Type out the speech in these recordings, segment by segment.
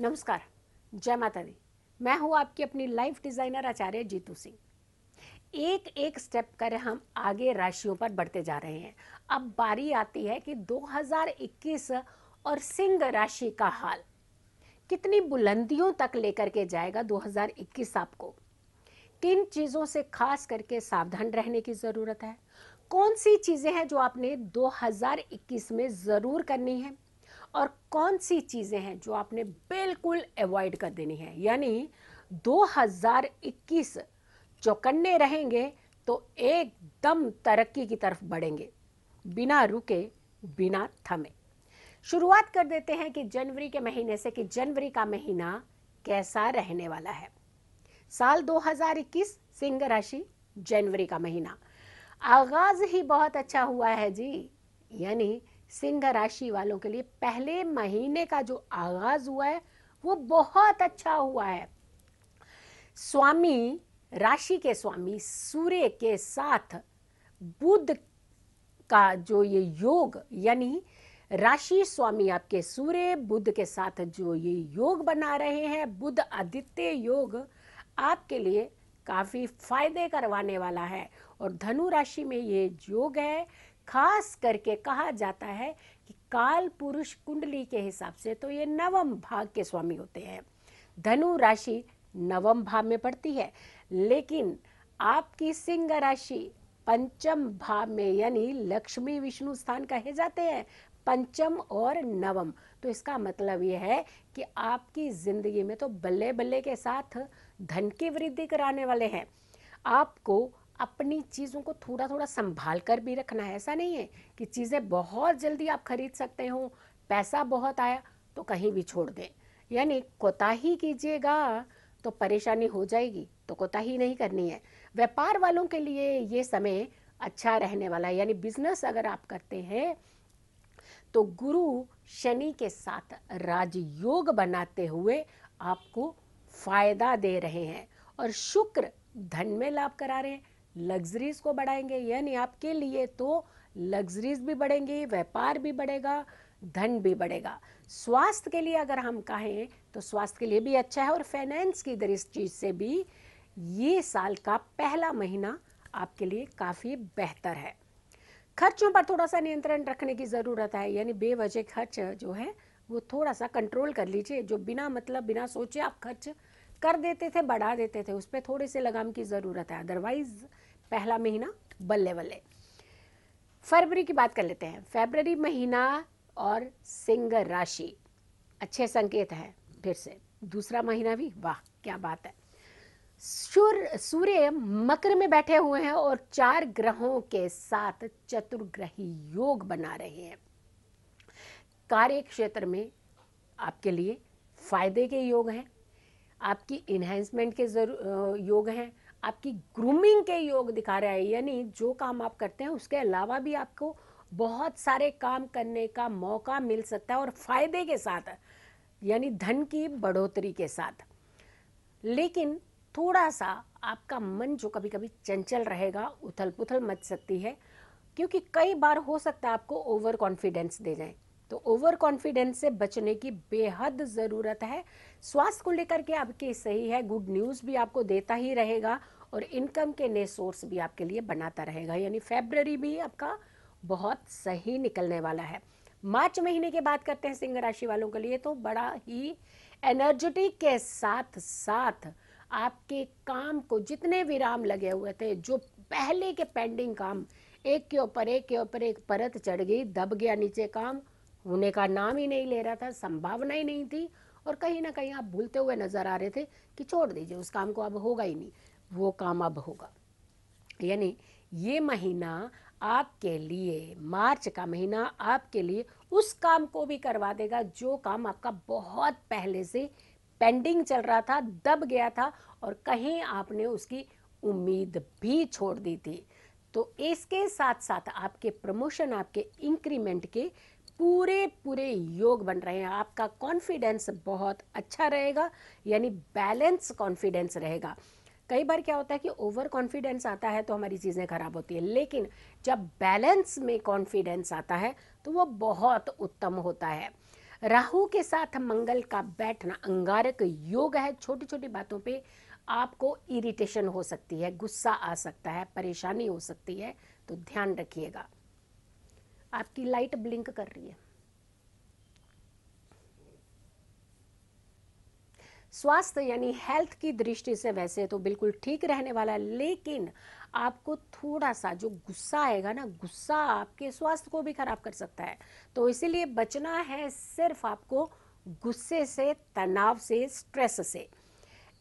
नमस्कार, जय माता दी। मैं हूँ आपकी अपनी लाइफ डिज़ाइनर आचार्य जीतू सिंह। एक एक स्टेप कर हम आगे राशियों पर बढ़ते जा रहे हैं। अब बारी आती है कि 2021 और सिंह राशि का हाल कितनी बुलंदियों तक लेकर के जाएगा 2021 आपको। किन चीज़ों से खास करके सावधान रहने की ज़रूरत है, कौन सी चीज़ें हैं जो आपने 2021 में ज़रूर करनी है और कौन सी चीज़ें हैं जो आपने बिल्कुल अवॉइड कर देनी है। यानी 2021 चौकन्ने रहेंगे तो एकदम तरक्की की तरफ बढ़ेंगे, बिना रुके, बिना थमे। शुरुआत कर देते हैं कि जनवरी के महीने से कि जनवरी का महीना कैसा रहने वाला है। साल 2021 सिंह राशि, जनवरी का महीना आगाज ही बहुत अच्छा हुआ है जी। यानी सिंह राशि वालों के लिए पहले महीने का जो आगाज हुआ है वो बहुत अच्छा हुआ है। स्वामी, राशि के स्वामी सूर्य के साथ बुध का जो ये योग, यानी राशि स्वामी आपके सूर्य बुध के साथ जो ये योग बना रहे हैं, बुध आदित्य योग, आपके लिए काफ़ी फायदे करवाने वाला है। और धनु राशि में ये योग है। खास करके कहा जाता है कि काल पुरुष कुंडली के हिसाब से तो ये नवम भाग के स्वामी होते हैं। धनु राशि नवम भाव में पड़ती है, लेकिन आपकी सिंह राशि पंचम भाव में, यानी लक्ष्मी विष्णु स्थान कहे जाते हैं पंचम और नवम। तो इसका मतलब ये है कि आपकी जिंदगी में तो बल्ले बल्ले के साथ धन की वृद्धि कराने वाले हैं। आपको अपनी चीज़ों को थोड़ा थोड़ा संभाल कर भी रखना है। ऐसा नहीं है कि चीज़ें बहुत जल्दी आप खरीद सकते हो, पैसा बहुत आया तो कहीं भी छोड़ दें। यानी कोताही कीजिएगा तो परेशानी हो जाएगी, तो कोताही नहीं करनी है। व्यापार वालों के लिए ये समय अच्छा रहने वाला है। यानी बिजनेस अगर आप करते हैं तो गुरु शनि के साथ राजयोग बनाते हुए आपको फायदा दे रहे हैं और शुक्र धन में लाभ करा रहे हैं, लग्जरीज को बढ़ाएंगे। यानी आपके लिए तो लग्जरीज भी बढ़ेंगी, व्यापार भी बढ़ेगा, धन भी बढ़ेगा। स्वास्थ्य के लिए अगर हम कहें तो स्वास्थ्य के लिए भी अच्छा है और फाइनेंस की दृष्टि से भी ये साल का पहला महीना आपके लिए काफ़ी बेहतर है। खर्चों पर थोड़ा सा नियंत्रण रखने की ज़रूरत है। यानी बेवजह खर्च जो है वो थोड़ा सा कंट्रोल कर लीजिए। जो बिना मतलब बिना सोचे आप खर्च कर देते थे, बढ़ा देते थे, उस पर थोड़े से लगाम की ज़रूरत है। अदरवाइज पहला महीना बल्ले बल्ले। फरवरी की बात कर लेते हैं। फरवरी महीना और सिंह राशि अच्छे संकेत हैं। फिर से दूसरा महीना भी, वाह क्या बात है। सूर्य मकर में बैठे हुए हैं और 4 ग्रहों के साथ चतुर्ग्रही योग बना रहे हैं। कार्य क्षेत्र में आपके लिए फायदे के योग हैं, आपकी इन्हेंसमेंट के योग हैं, आपकी ग्रूमिंग के योग दिखा रहा है। यानी जो काम आप करते हैं उसके अलावा भी आपको बहुत सारे काम करने का मौका मिल सकता है और फायदे के साथ, यानी धन की बढ़ोतरी के साथ। लेकिन थोड़ा सा आपका मन जो कभी कभी चंचल रहेगा, उथल पुथल मच सकती है, क्योंकि कई बार हो सकता है आपको ओवर कॉन्फिडेंस दे जाए। तो ओवर कॉन्फिडेंस से बचने की बेहद ज़रूरत है। स्वास्थ्य को लेकर के आपकी सही है, गुड न्यूज़ भी आपको देता ही रहेगा और इनकम के नए सोर्स भी आपके लिए बनाता रहेगा। यानी फरवरी भी आपका बहुत सही निकलने वाला है। मार्च महीने की बात करते हैं सिंह राशि वालों के लिए, तो बड़ा ही एनर्जेटिक के साथ साथ आपके काम को जितने विराम लगे हुए थे, जो पहले के पेंडिंग काम एक के ऊपर एक के ऊपर एक परत चढ़ गई, दब गया नीचे, काम होने का नाम ही नहीं ले रहा था, संभावना ही नहीं थी और कहीं ना कहीं आप भूलते हुए नजर आ रहे थे कि छोड़ दीजिए उस काम को, अब होगा ही नहीं, वो काम अब होगा। यानी ये महीना आपके लिए, मार्च का महीना आपके लिए उस काम को भी करवा देगा जो काम आपका बहुत पहले से पेंडिंग चल रहा था, दब गया था और कहीं आपने उसकी उम्मीद भी छोड़ दी थी। तो इसके साथ साथ आपके प्रमोशन, आपके इंक्रीमेंट के पूरे पूरे योग बन रहे हैं। आपका कॉन्फिडेंस बहुत अच्छा रहेगा, यानी बैलेंस कॉन्फिडेंस रहेगा। कई बार क्या होता है कि ओवर कॉन्फिडेंस आता है तो हमारी चीज़ें खराब होती है, लेकिन जब बैलेंस में कॉन्फिडेंस आता है तो वो बहुत उत्तम होता है। राहु के साथ मंगल का बैठना अंगारक योग है। छोटी छोटी बातों पे आपको इरिटेशन हो सकती है, गुस्सा आ सकता है, परेशानी हो सकती है, तो ध्यान रखिएगा। आपकी लाइट ब्लिंक कर रही है। स्वास्थ्य यानी हेल्थ की दृष्टि से वैसे तो बिल्कुल ठीक रहने वाला है, लेकिन आपको थोड़ा सा जो गुस्सा आएगा ना, गुस्सा आपके स्वास्थ्य को भी खराब कर सकता है। तो इसीलिए बचना है सिर्फ आपको गुस्से से, तनाव से, स्ट्रेस से।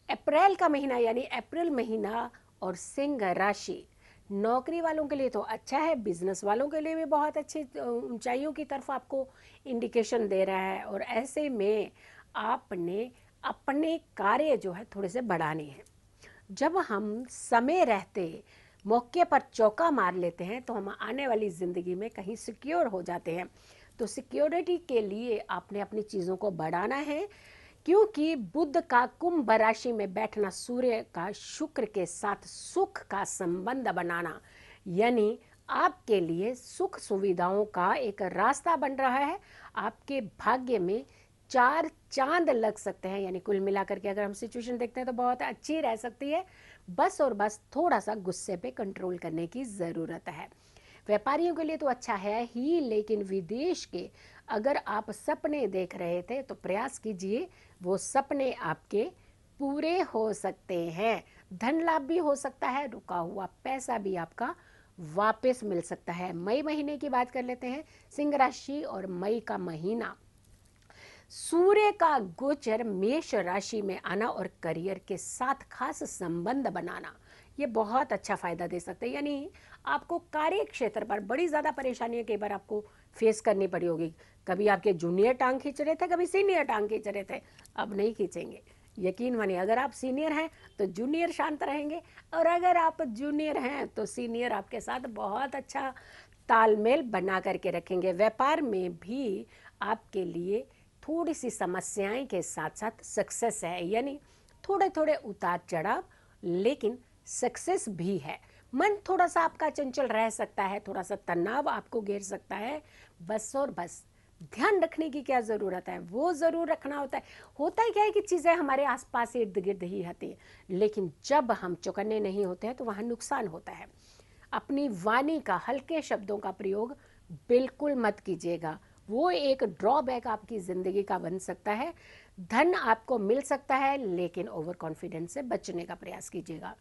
अप्रैल का महीना यानी अप्रैल महीना और सिंह राशि नौकरी वालों के लिए तो अच्छा है, बिजनेस वालों के लिए भी बहुत अच्छी ऊंचाइयों की तरफ आपको इंडिकेशन दे रहा है। और ऐसे में आपने अपने कार्य जो है थोड़े से बढ़ाने हैं। जब हम समय रहते मौके पर चौका मार लेते हैं तो हम आने वाली ज़िंदगी में कहीं सिक्योर हो जाते हैं। तो सिक्योरिटी के लिए आपने अपनी चीज़ों को बढ़ाना है, क्योंकि बुध का कुंभ राशि में बैठना, सूर्य का शुक्र के साथ सुख का संबंध बनाना, यानी आपके लिए सुख सुविधाओं का एक रास्ता बन रहा है। आपके भाग्य में 4 चांद लग सकते हैं, यानी कुल मिलाकर के अगर हम सिचुएशन देखते हैं तो बहुत अच्छी रह सकती है। बस और बस थोड़ा सा गुस्से पे कंट्रोल करने की ज़रूरत है। व्यापारियों के लिए तो अच्छा है ही, लेकिन विदेश के अगर आप सपने देख रहे थे तो प्रयास कीजिए, वो सपने आपके पूरे हो सकते हैं। धन लाभ भी हो सकता है, रुका हुआ पैसा भी आपका वापस मिल सकता है। मई महीने की बात कर लेते हैं। सिंह राशि और मई का महीना, सूर्य का गोचर मेष राशि में आना और करियर के साथ खास संबंध बनाना, ये बहुत अच्छा फायदा दे सकते हैं। यानी आपको कार्य क्षेत्र पर बड़ी ज़्यादा परेशानियां कई बार आपको फेस करनी पड़ी होगी। कभी आपके जूनियर टांग खींच रहे थे, कभी सीनियर टांग खींच रहे थे, अब नहीं खींचेंगे। यकीन मानिए, अगर आप सीनियर हैं तो जूनियर शांत रहेंगे, और अगर आप जूनियर हैं तो सीनियर आपके साथ बहुत अच्छा तालमेल बना करके रखेंगे। व्यापार में भी आपके लिए थोड़ी सी समस्याएं के साथ साथ सक्सेस है, यानी थोड़े थोड़े उतार चढ़ाव, लेकिन सक्सेस भी है। मन थोड़ा सा आपका चंचल रह सकता है, थोड़ा सा तनाव आपको घेर सकता है। बस और बस ध्यान रखने की क्या ज़रूरत है, वो ज़रूर रखना होता है। होता है क्या है कि चीज़ें हमारे आसपास इर्द गिर्द ही आती हैं, लेकिन जब हम चौकन्ने नहीं होते हैं तो वहाँ नुकसान होता है। अपनी वाणी का, हल्के शब्दों का प्रयोग बिल्कुल मत कीजिएगा, वो एक ड्रॉबैक आपकी ज़िंदगी का बन सकता है। धन आपको मिल सकता है, लेकिन ओवर कॉन्फिडेंस से बचने का प्रयास कीजिएगा।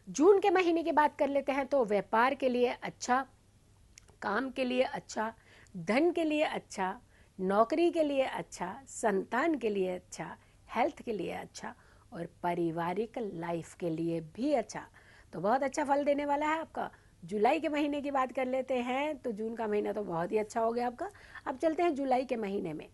जून के महीने की बात कर लेते हैं तो व्यापार के लिए अच्छा, काम के लिए अच्छा, धन के लिए अच्छा, नौकरी के लिए अच्छा, संतान के लिए अच्छा, हेल्थ के लिए अच्छा, और पारिवारिक लाइफ के लिए भी अच्छा। तो बहुत अच्छा फल देने वाला है आपका। जुलाई के महीने की बात कर लेते हैं तो जून का महीना तो बहुत ही अच्छा हो गया आपका। अब चलते हैं जुलाई के महीने में।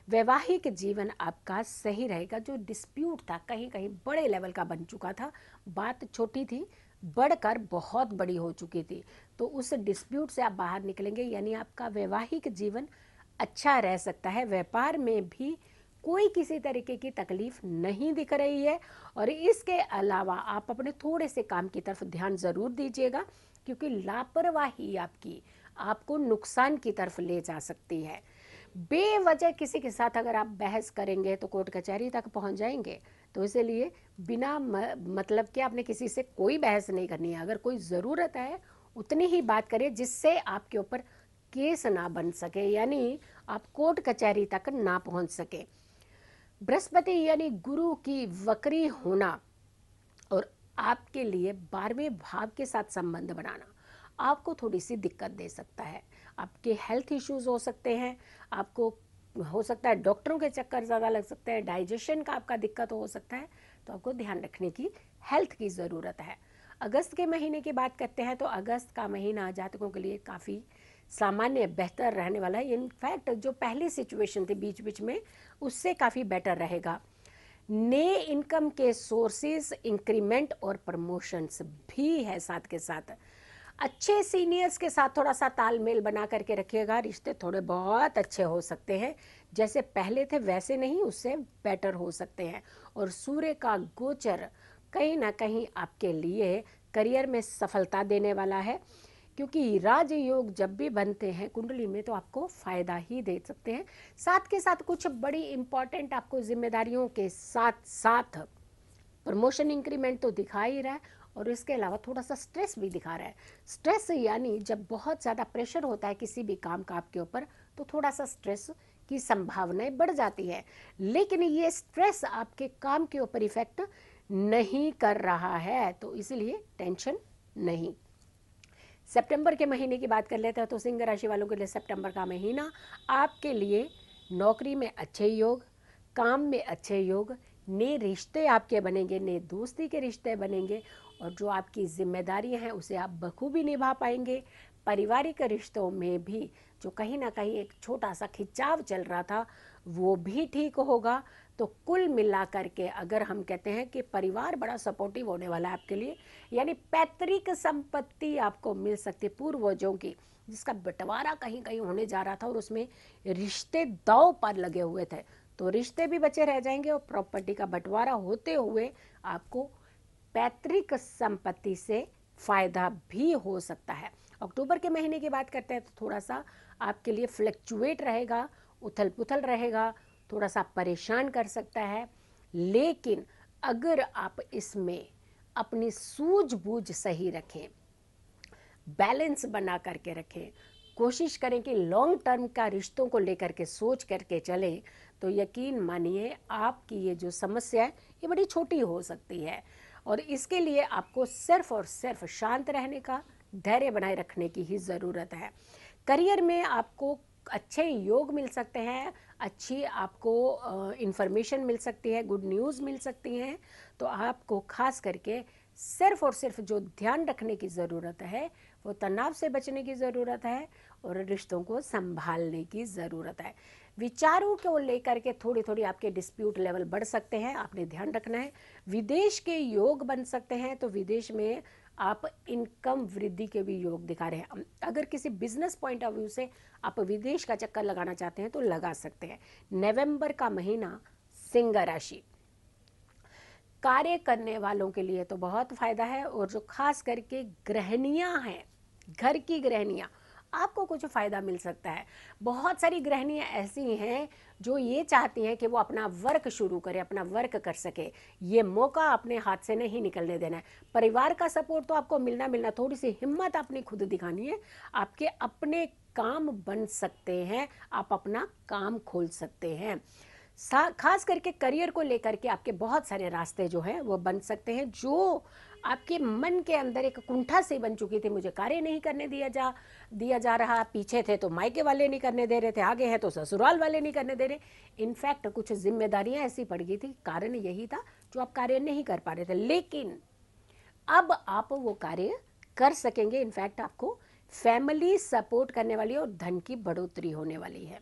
वैवाहिक जीवन आपका सही रहेगा। जो डिस्प्यूट था, कहीं कहीं बड़े लेवल का बन चुका था, बात छोटी थी बढ़कर बहुत बड़ी हो चुकी थी, तो उस डिस्प्यूट से आप बाहर निकलेंगे, यानी आपका वैवाहिक जीवन अच्छा रह सकता है। व्यापार में भी कोई किसी तरीके की तकलीफ नहीं दिख रही है। और इसके अलावा आप अपने थोड़े से काम की तरफ ध्यान ज़रूर दीजिएगा, क्योंकि लापरवाही आपकी आपको नुकसान की तरफ ले जा सकती है। बेवजह किसी के साथ अगर आप बहस करेंगे तो कोर्ट कचहरी तक पहुंच जाएंगे। तो इसलिए बिना मतलब कि आपने किसी से कोई बहस नहीं करनी है। अगर कोई ज़रूरत है उतनी ही बात करिए जिससे आपके ऊपर केस ना बन सके, यानी आप कोर्ट कचहरी तक ना पहुंच सके। बृहस्पति यानी गुरु की वक्री होना और आपके लिए 12वें भाव के साथ संबंध बनाना आपको थोड़ी सी दिक्कत दे सकता है। आपके हेल्थ इश्यूज हो सकते हैं, आपको हो सकता है डॉक्टरों के चक्कर ज़्यादा लग सकते हैं, डाइजेशन का आपका दिक्कत हो सकता है, तो आपको ध्यान रखने की हेल्थ की ज़रूरत है। अगस्त के महीने की बात करते हैं तो अगस्त का महीना जातकों के लिए काफ़ी सामान्य बेहतर रहने वाला है। इनफैक्ट जो पहली सिचुएशन थी बीच बीच में, उससे काफ़ी बेटर रहेगा। नए इनकम के सोर्सेज, इंक्रीमेंट और प्रमोशंस भी है साथ के साथ। अच्छे सीनियर्स के साथ थोड़ा सा तालमेल बना करके रखिएगा, रिश्ते थोड़े बहुत अच्छे हो सकते हैं। जैसे पहले थे वैसे नहीं, उससे बेटर हो सकते हैं। और सूर्य का गोचर कहीं ना कहीं आपके लिए करियर में सफलता देने वाला है। क्योंकि राजयोग जब भी बनते हैं कुंडली में तो आपको फायदा ही दे सकते हैं। साथ के साथ कुछ बड़ी इंपॉर्टेंट आपको जिम्मेदारियों के साथ साथ प्रमोशन इंक्रीमेंट तो दिखा ही रहा है, और इसके अलावा थोड़ा सा स्ट्रेस भी दिखा रहा है। स्ट्रेस यानी जब बहुत ज़्यादा प्रेशर होता है किसी भी काम का आपके ऊपर, तो थोड़ा सा स्ट्रेस की संभावनाएं बढ़ जाती है। लेकिन ये स्ट्रेस आपके काम के ऊपर इफेक्ट नहीं कर रहा है, तो इसलिए टेंशन नहीं। सितंबर के महीने की बात कर लेते हैं तो सिंह राशि वालों के लिए सितंबर का महीना आपके लिए नौकरी में अच्छे योग, काम में अच्छे योग, नए रिश्ते आपके बनेंगे, नए दोस्ती के रिश्ते बनेंगे, और जो आपकी जिम्मेदारियां हैं उसे आप बखूबी निभा पाएंगे। पारिवारिक रिश्तों में भी जो कहीं ना कहीं एक छोटा सा खिंचाव चल रहा था वो भी ठीक होगा। तो कुल मिलाकर के अगर हम कहते हैं कि परिवार बड़ा सपोर्टिव होने वाला है आपके लिए, यानी पैतृक संपत्ति आपको मिल सकती है पूर्वजों की, जिसका बंटवारा कहीं कहीं होने जा रहा था और उसमें रिश्ते दांव पर लगे हुए थे, तो रिश्ते भी बचे रह जाएंगे और प्रॉपर्टी का बंटवारा होते हुए आपको पैतृक संपत्ति से फायदा भी हो सकता है। अक्टूबर के महीने की बात करते हैं तो थोड़ा सा आपके लिए फ्लक्चुएट रहेगा, उथल पुथल रहेगा, थोड़ा सा परेशान कर सकता है। लेकिन अगर आप इसमें अपनी सूझबूझ सही रखें, बैलेंस बना करके रखें, कोशिश करें कि लॉन्ग टर्म का रिश्तों को लेकर के सोच करके चलें, तो यकीन मानिए आपकी ये जो समस्या है ये बड़ी छोटी हो सकती है। और इसके लिए आपको सिर्फ और सिर्फ शांत रहने का, धैर्य बनाए रखने की ही ज़रूरत है। करियर में आपको अच्छे योग मिल सकते हैं, अच्छी आपको इंफॉर्मेशन मिल सकती है, गुड न्यूज़ मिल सकती हैं। तो आपको खास करके सिर्फ और सिर्फ जो ध्यान रखने की ज़रूरत है वो तनाव से बचने की ज़रूरत है और रिश्तों को संभालने की ज़रूरत है। विचारों को लेकर के थोड़ी थोड़ी आपके डिस्प्यूट लेवल बढ़ सकते हैं, आपने ध्यान रखना है। विदेश के योग बन सकते हैं, तो विदेश में आप इनकम वृद्धि के भी योग दिखा रहे हैं। अगर किसी बिजनेस पॉइंट ऑफ व्यू से आप विदेश का चक्कर लगाना चाहते हैं तो लगा सकते हैं। नवंबर का महीना सिंह राशि कार्य करने वालों के लिए तो बहुत फायदा है, और जो खास करके गृहिणियां हैं, घर की गृहिणियां, आपको कुछ फायदा मिल सकता है। बहुत सारी गृहिणियां ऐसी हैं जो ये चाहती हैं कि वो अपना वर्क शुरू करे, अपना वर्क कर सके। ये मौका अपने हाथ से नहीं निकलने देना है। परिवार का सपोर्ट तो आपको मिलना, थोड़ी सी हिम्मत अपनी खुद दिखानी है। आपके अपने काम बन सकते हैं, आप अपना काम खोल सकते हैं। खास करके करियर को लेकर के आपके बहुत सारे रास्ते जो हैं वो बन सकते हैं। जो आपके मन के अंदर एक कुंठा सी बन चुकी थी, मुझे कार्य नहीं करने दिया जा रहा, पीछे थे तो मायके वाले नहीं करने दे रहे थे, आगे हैं तो ससुराल वाले नहीं करने दे रहे। इनफैक्ट कुछ जिम्मेदारियां ऐसी पड़ गई थी, कारण यही था जो आप कार्य नहीं कर पा रहे थे। लेकिन अब आप वो कार्य कर सकेंगे। इनफैक्ट आपको फैमिली सपोर्ट करने वाली और धन की बढ़ोतरी होने वाली है।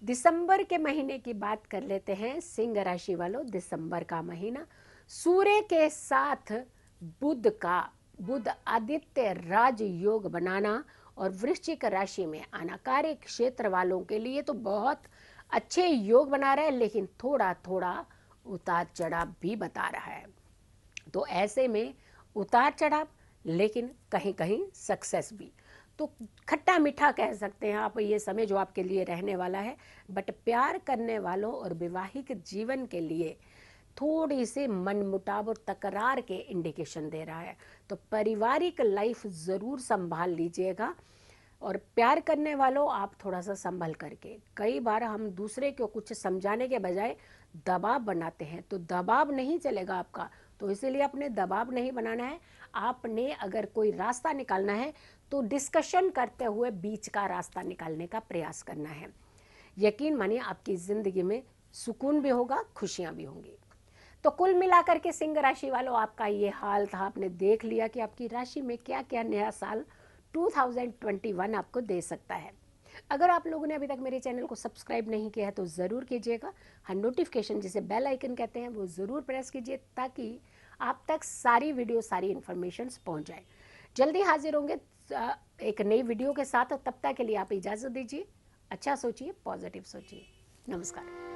दिसंबर के महीने की बात कर लेते हैं सिंह राशि वालों। दिसंबर का महीना सूर्य के साथ बुध आदित्य राज योग बनाना और वृश्चिक राशि में आना कार्य क्षेत्र वालों के लिए तो बहुत अच्छे योग बना रहा है, लेकिन थोड़ा थोड़ा उतार चढ़ाव भी बता रहा है। तो ऐसे में उतार चढ़ाव, लेकिन कहीं कहीं सक्सेस भी। तो खट्टा मीठा कह सकते हैं आप ये समय जो आपके लिए रहने वाला है। बट प्यार करने वालों और वैवाहिक जीवन के लिए थोड़ी सी मनमुटाव और तकरार के इंडिकेशन दे रहा है। तो पारिवारिक लाइफ ज़रूर संभाल लीजिएगा। और प्यार करने वालों आप थोड़ा सा संभल करके, कई बार हम दूसरे को कुछ समझाने के बजाय दबाव बनाते हैं, तो दबाव नहीं चलेगा आपका। तो इसीलिए अपने दबाव नहीं बनाना है। आपने अगर कोई रास्ता निकालना है तो डिस्कशन करते हुए बीच का रास्ता निकालने का प्रयास करना है। यकीन मानिए आपकी ज़िंदगी में सुकून भी होगा, खुशियाँ भी होंगी। तो कुल मिलाकर के सिंह राशि वालों आपका ये हाल था। आपने देख लिया कि आपकी राशि में क्या क्या नया साल 2021 आपको दे सकता है। अगर आप लोगों ने अभी तक मेरे चैनल को सब्सक्राइब नहीं किया है तो ज़रूर कीजिएगा। हाँ, नोटिफिकेशन जिसे बेल आइकन कहते हैं वो ज़रूर प्रेस कीजिए, ताकि आप तक सारी वीडियो, सारी इन्फॉर्मेशन पहुंच जाए। जल्दी हाजिर होंगे एक नई वीडियो के साथ। तब तक के लिए आप इजाज़त दीजिए। अच्छा सोचिए, पॉजिटिव सोचिए। नमस्कार।